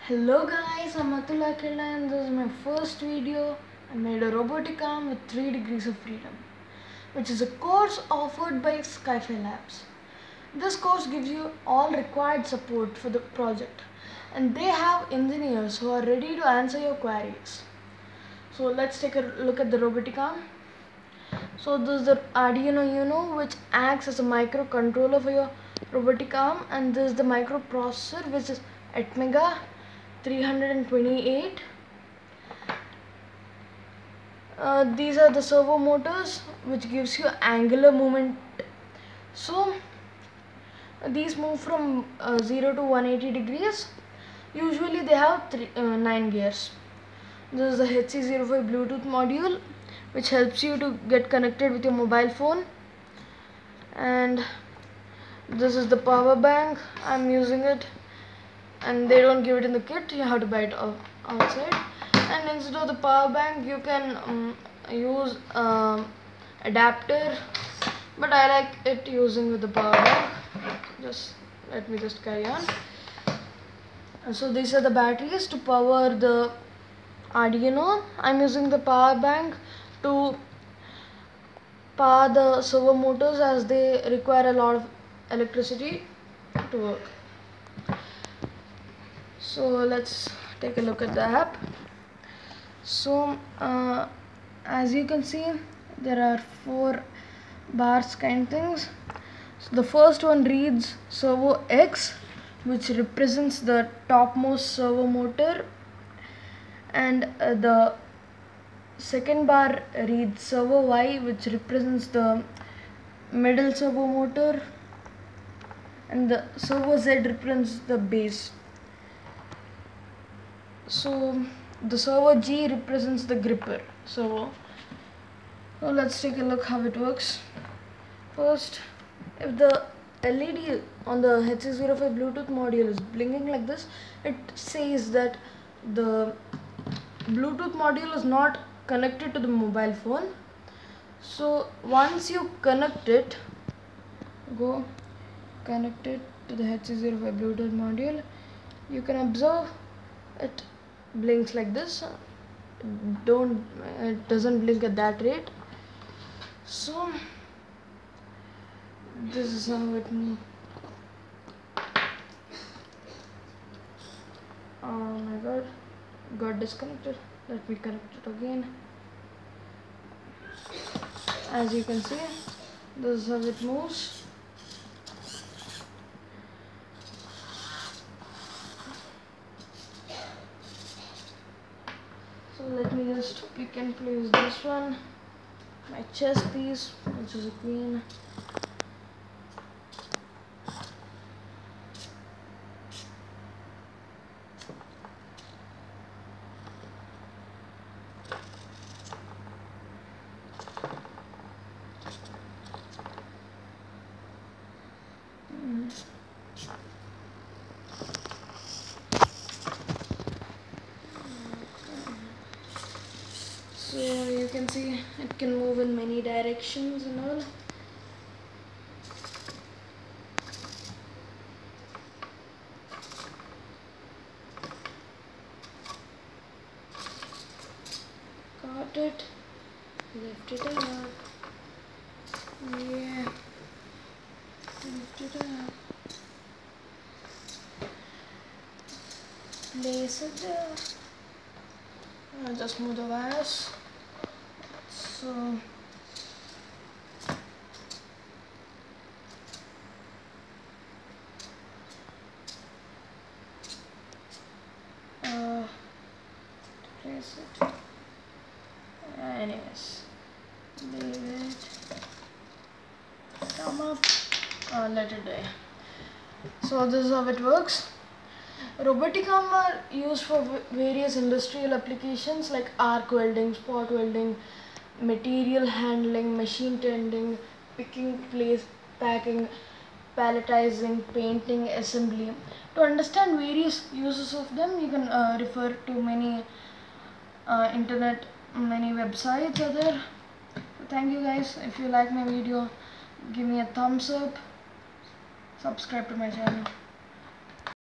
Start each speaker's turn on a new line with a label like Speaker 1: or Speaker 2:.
Speaker 1: Hello guys, I'm Atul Akella and this is my first video. I made a robotic arm with 3 degrees of freedom, which is a course offered by Skyfi Labs. This course gives you all required support for the project and they have engineers who are ready to answer your queries. So let's take a look at the robotic arm. So this is the Arduino Uno, which acts as a microcontroller for your robotic arm, and this is the microprocessor, which is Atmega 328. These are the servo motors, which gives you angular movement. So these move from 0 to 180 degrees. Usually they have 9 gears. This is the HC05 Bluetooth module, which helps you to get connected with your mobile phone. And this is the power bank. I'm using it, and they don't give it in the kit. You have to buy it outside. And instead of the power bank, you can use adapter, but I like it using with the power bank. Let me carry on. So these are the batteries to power the Arduino. I'm using the power bank to power the servo motors, as they require a lot of electricity to work. So let's take a look at the app. So as you can see, there are 4 bars kind things. So the first one reads servo X, which represents the topmost servo motor, and the second bar reads servo Y, which represents the middle servo motor, and the servo Z represents the base. So the servo G represents the gripper servo. So let's take a look how it works. First, if the LED on the HC05 Bluetooth module is blinking like this, it says that the Bluetooth module is not connected to the mobile phone. So once you connect it, go connect it to the HC05 Bluetooth module, you can observe it blinks like this. It doesn't blink at that rate. So this is how it moves. Oh my god, got disconnected. Let me connect it again. As you can see, this is how it moves. So let me just pick and place this one, my chess piece, which is a queen. So you can see it can move in many directions and all. Got it. Lift it up. Yeah. Lift it up. Place it there. I'll just move the wires. So place it. Anyways, leave it. Come up. Let it die. So this is how it works. Robotic arm are used for various industrial applications like arc welding, spot welding, material handling, machine tending, picking, place, packing, palletizing, painting, assembly. To understand various uses of them, you can refer to many many websites are there. So thank you guys. If you like my video, give me a thumbs up, subscribe to my channel.